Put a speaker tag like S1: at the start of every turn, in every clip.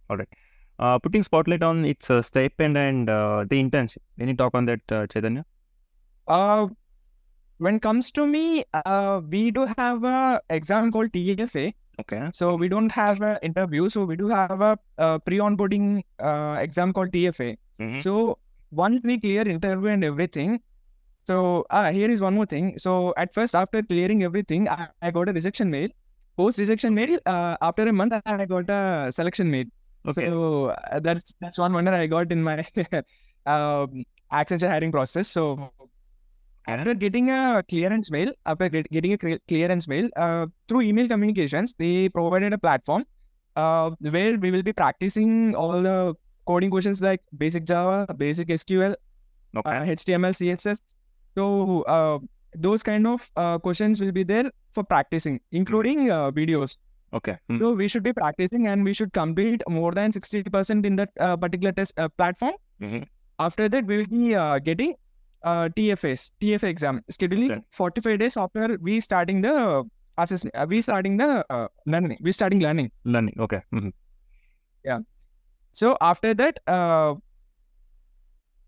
S1: All right. Putting spotlight on its stipend and the internship. Any talk on that, Chaitanya?
S2: Uh, when it comes to me, we do have a exam called TFA.
S1: Okay.
S2: So we don't have an interview. So we do have a pre-onboarding exam called TFA.
S1: Mm-hmm.
S2: So once we clear interview and everything, so here is one more thing. So at first, after clearing everything, I got a rejection mail. Post rejection mail, after a month, I got a selection mail.
S1: Okay.
S2: So that's one wonder I got in my Accenture hiring process. So after getting a clearance mail, through email communications, they provided a platform where we will be practicing all the coding questions like basic Java, basic SQL, HTML, CSS. So those kind of questions will be there for practicing, including videos.
S1: Okay.
S2: So we should be practicing and we should complete more than 60% in that particular test platform. After that, we will be getting TFA exam, scheduling 45 days after we starting the assessment. We starting the learning. We starting learning.
S1: Learning. Okay.
S2: Yeah. So after that,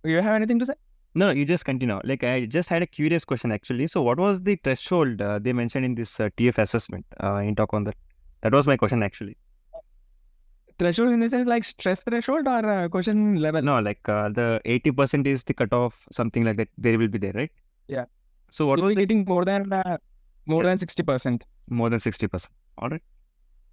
S2: you have anything to say?
S1: No, you just continue. Like I just had a curious question actually. So what was the threshold they mentioned in this TF assessment? In talk on that. That was my question actually.
S2: Threshold in the sense like stress threshold or question level?
S1: No, like the 80% is the cutoff, something like that. They will be there, right?
S2: Yeah.
S1: So what
S2: was getting more than 60%?
S1: More than 60%. All right.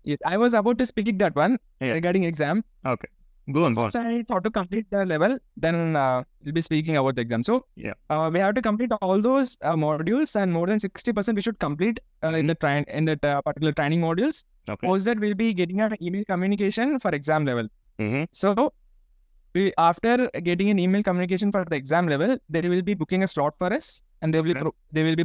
S2: Yes, I was about to speak that one regarding exam.
S1: Okay. Go on.
S2: First, I thought to complete the level, then we'll be speaking about the exam. So, we have to complete all those modules, and more than 60% we should complete in that particular training modules.
S1: Okay.
S2: Post that we'll be getting an email communication for exam level. So, after getting an email communication for the exam level, they will be booking a slot for us, and they will be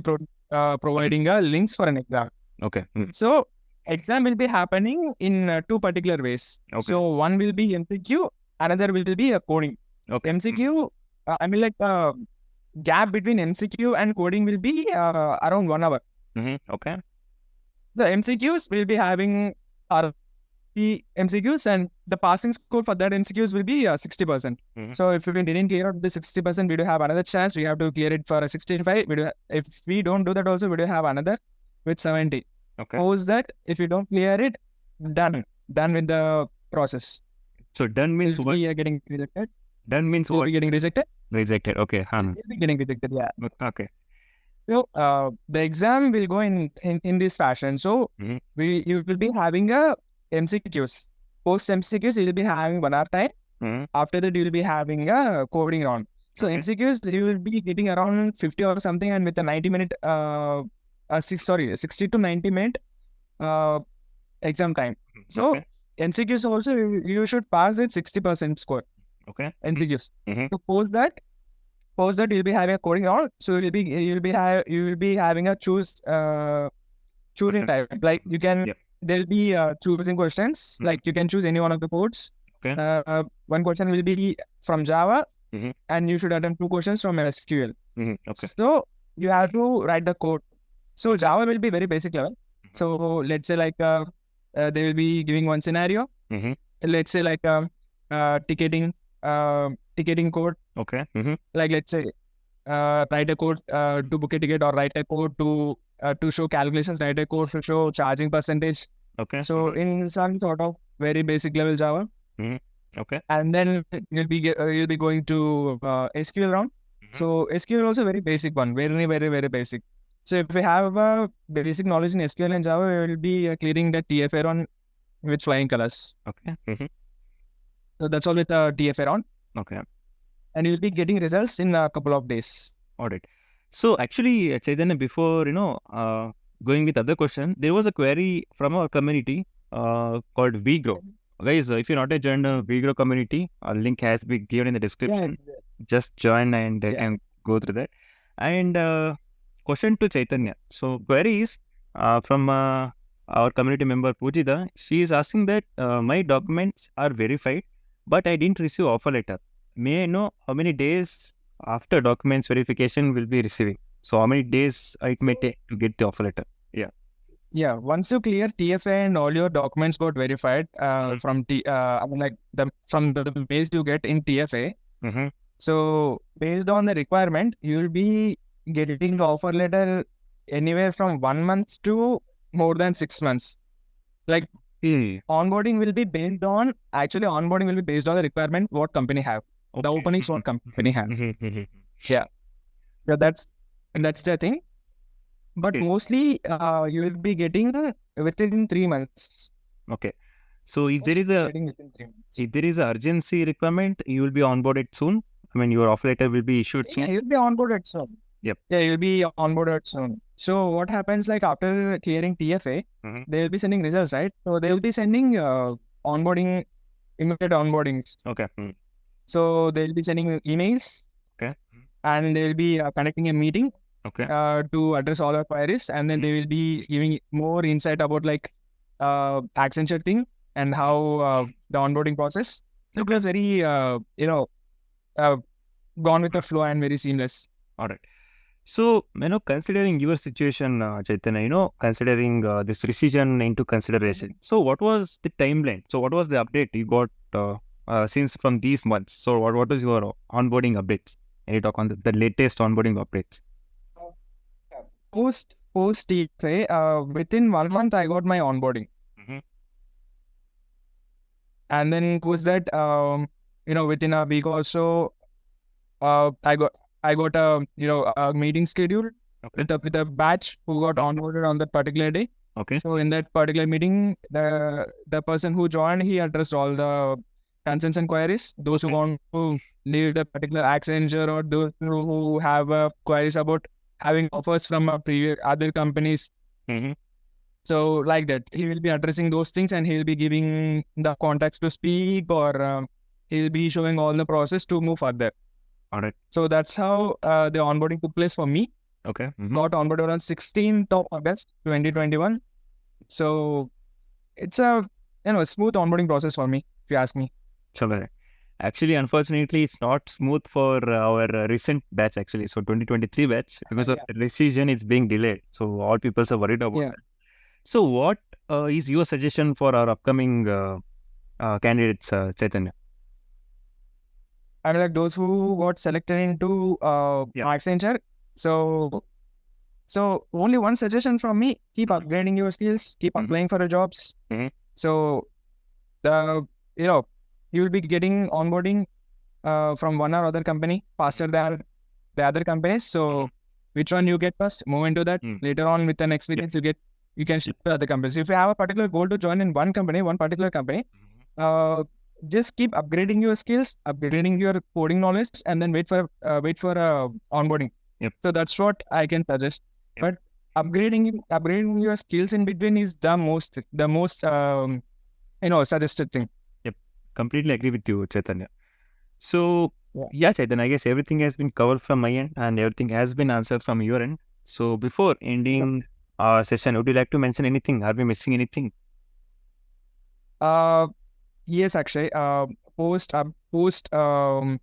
S2: providing links for an exam.
S1: Okay.
S2: So, exam will be happening in two particular ways.
S1: Okay.
S2: So one will be MCQ, another will be a coding.
S1: Okay.
S2: MCQ, gap between MCQ and coding will be around 1 hour.
S1: Okay.
S2: The MCQs will be having the MCQs, and the passing score for that MCQs will be 60%. So if we didn't clear out the 60%, we do have another chance. We have to clear it for a 65. If we don't do that also, we do have another with 70.
S1: Okay.
S2: Suppose that if you don't clear it, done with the process.
S1: So done means what?
S2: We are getting rejected.
S1: Done means what?
S2: We're getting rejected.
S1: Rejected. Okay.
S2: We'll be getting rejected. Yeah.
S1: Okay.
S2: So the exam will go in this fashion. So you will be having a MCQs. Post MCQs, you will be having 1 hour time. After that, you will be having a coding round. So MCQs, you will be getting around 50 or something, and with a 90-minute 60 to 90-minute exam time. So MCQs also you should pass with 60% score. Okay. MCQs. So post that you'll be having a coding round. So you will be having a choosing type. Like you can there'll be choosing questions. Like you can choose any one of the codes. Okay. One question will be from Java, and you should attempt 2 questions from SQL. Okay. So you have to write the code. So Java will be very basic level. So let's say like they will be giving one scenario. Let's say like ticketing code. Okay. Like let's say write a code to book a ticket, or write a code to show calculations, write a code to show charging percentage. Okay. So in some sort of very basic level Java. Okay. And then you'll be going to SQL round. So SQL also very basic one, very very very basic. So if we have a basic knowledge in SQL and Java, we will be clearing the TFA round with flying colors. Okay. So that's all with TFA round. Okay. And you'll be getting results in a couple of days.
S1: All right. So actually, Chaitanya, before going with other question, there was a query from our community called VGrow. Guys, if you're not a joined VGrow community, a link has been given in the description. Yeah. Just join and can go through that. And question to Chaitanya. So query is from our community member Pujita. She is asking that my documents are verified, but I didn't receive offer letter. May I know how many days after documents verification will be receiving? So how many days it may take to get the offer letter? Yeah.
S2: Yeah, once you clear TFA and all your documents got verified from from the mails you get in TFA. So based on the requirement, you will be getting the offer letter anywhere from 1 month to more than 6 months. Like onboarding will be based on the requirement what company have. The openings what company have. Yeah, that's the thing. But mostly you will be getting within 3 months.
S1: Okay. So if there is a urgency requirement, you will be onboarded soon. I mean, your offer letter will be issued soon.
S2: Yeah, you'll be onboarded soon.
S1: Yep.
S2: Yeah, you'll be onboarded soon. So what happens, like after clearing TFA, they will be sending results, right? So they will be sending onboarding, immediate onboardings.
S1: Okay.
S2: So they'll be sending emails.
S1: Okay.
S2: And they will be conducting a meeting.
S1: Okay.
S2: To address all our queries, and then they will be giving more insight about like Accenture thing and how the onboarding process. So it was very gone with the flow and very seamless.
S1: All right. So, considering your situation, Chaitanya, considering this decision into consideration. So, what was the timeline? So, what was the update you got since from these months? So, what was your onboarding updates? Can you talk on the latest onboarding updates?
S2: Post TFA, within 1 month, I got my onboarding. And then post that, within a week or so, I got a meeting scheduled with a batch who got onboarded on that particular day. Okay. So in that particular meeting, the person who joined, he addressed all the concerns and queries. Those who want to leave the particular Accenture, or those who have queries about having offers from previous other companies. So like that, he will be addressing those things, and he'll be giving the contacts to speak, or he'll be showing all the process to move further. All right. So that's how the onboarding took place for me. Okay. Got onboarded on 16th of August 2021. So it's a smooth onboarding process for me, if you ask me.
S1: So actually, unfortunately, it's not smooth for our recent batch actually. So 2023 batch, because of the decision, it's being delayed. So all people are worried about that. So what is your suggestion for our upcoming candidates, Chaitanya?
S2: I mean, like those who got selected into Accenture. So only one suggestion from me: keep upgrading your skills, keep applying for the jobs. So you will be getting onboarding from one or other company faster than the other companies. So which one you get first, move into that. Later on, with an experience you can shift to other companies. If you have a particular goal to join in one particular company, just keep upgrading your skills, upgrading your coding knowledge, and then wait for onboarding. Yep. So that's what I can suggest. Yep. But upgrading your skills in between is the most suggested thing.
S1: Yep, completely agree with you, Chaitanya. So Chaitanya, I guess everything has been covered from my end, and everything has been answered from your end. So before ending our session, would you like to mention anything? Are we missing anything?
S2: Yes, Akshay. Post getting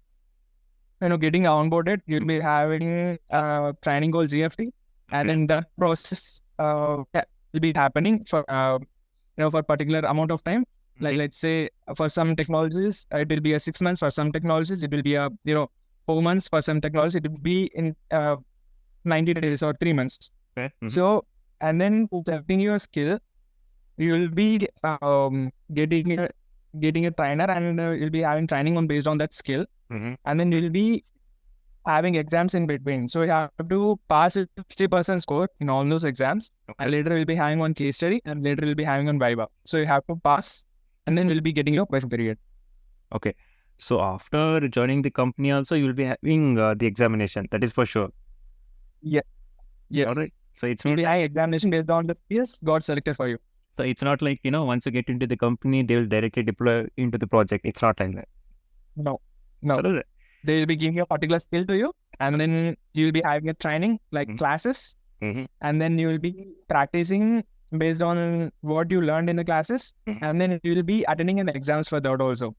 S2: onboarded, you'll be having training called GFT, and then that process will be happening for for particular amount of time. Like let's say for some technologies, it will be a 6 months. For some technologies, it will be a 4 months. For some technologies, it will be in 90 days or 3 months. Okay. So, and then setting your skill, you will be getting a trainer, and you'll be having training on based on that skill, and then you'll be having exams in between. So you have to pass a 60% score in all those exams, and later you'll be having one case study, and later you'll be having one Viva. So you have to pass, and then you'll be getting your question period.
S1: Okay. So after joining the company also, you'll be having the examination. That is for sure.
S2: Yeah. Yes.
S1: All right. So it's
S2: not high examination based on the skills got selected for you.
S1: So it's not like, once you get into the company, they will directly deploy into the project. It's not like that.
S2: No. So they will be giving a particular skill to you, and then you'll be having a training, like classes, and then you will be practicing based on what you learned in the classes, and then you will be attending an exams for that also.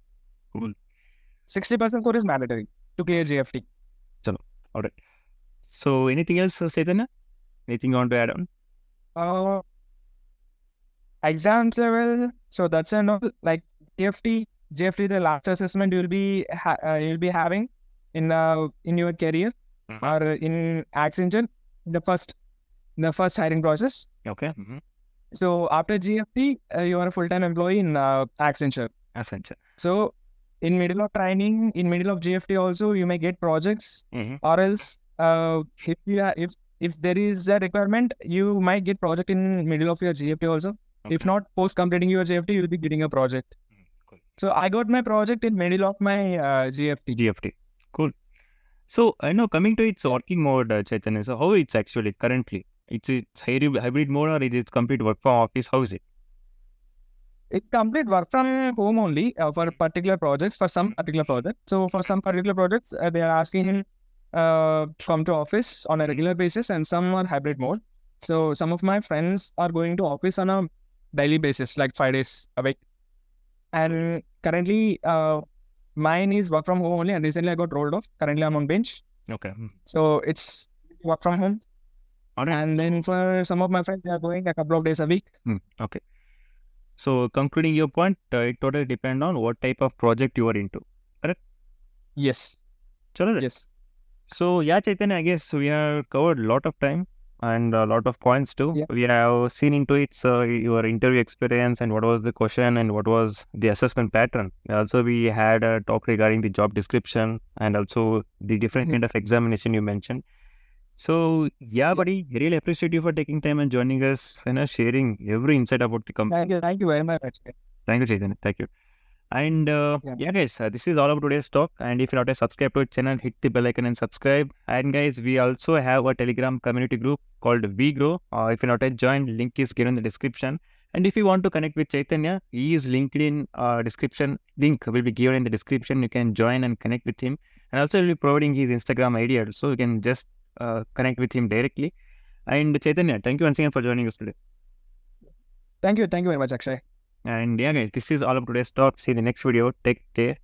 S1: Cool.
S2: 60% score is mandatory to clear GFT.
S1: Chalo. All right. So anything else, Chaitanya? Anything you want to add on?
S2: Exams level, so that's a no, like GFT, the last assessment you'll be having in your career or in Accenture, the first hiring process.
S1: Okay.
S2: So after GFT, you are a full-time employee in Accenture. So in middle of training, in middle of GFT also, you may get projects, or else if there is a requirement, you might get project in middle of your GFT also. If not, post completing your GFT, you'll be getting a project.
S1: Cool.
S2: So I got my project in middle of my GFT.
S1: Cool. So I know coming to its working mode, Chaitanya. So how it's actually currently? It's hybrid mode or it is complete work from office? How is it?
S2: It's complete work from home only for particular projects, for some particular project. So for some particular projects, they are asking him come to office on a regular basis, and some are hybrid mode. So some of my friends are going to office on a daily basis, like 5 days a week. And currently, mine is work from home only, and recently I got rolled off. Currently, I'm on bench.
S1: Okay.
S2: So it's work from home.
S1: Alright.
S2: And then for some of my friends, they are going a couple of days a week.
S1: Okay. So concluding your point, it totally depends on what type of project you are into, correct?
S2: Yes.
S1: Yes. So yeah, Chaitanya, I guess we have covered a lot of time and a lot of points too.
S2: Yeah.
S1: We have seen into it your interview experience and what was the question and what was the assessment pattern. Also, we had a talk regarding the job description and also the different kind of examination you mentioned. So yeah, buddy, really appreciate you for taking time and joining us and sharing every insight about the company.
S2: Thank you very much.
S1: Thank you, Chaitanya. Thank you. And yeah, guys, this is all about today's talk. And if you're not subscribed to our channel, hit the bell icon and subscribe. And guys, we also have a Telegram community group called WeGrow. If you're not yet joined, link is given in the description. And if you want to connect with Chaitanya, his LinkedIn description link will be given in the description. You can join and connect with him. And also, he'll be providing his Instagram ID, so you can just connect with him directly. And Chaitanya, thank you once again for joining us today.
S2: Thank you very much, Akshay.
S1: And yeah, guys, this is all of today's talk. See you in the next video. Take care.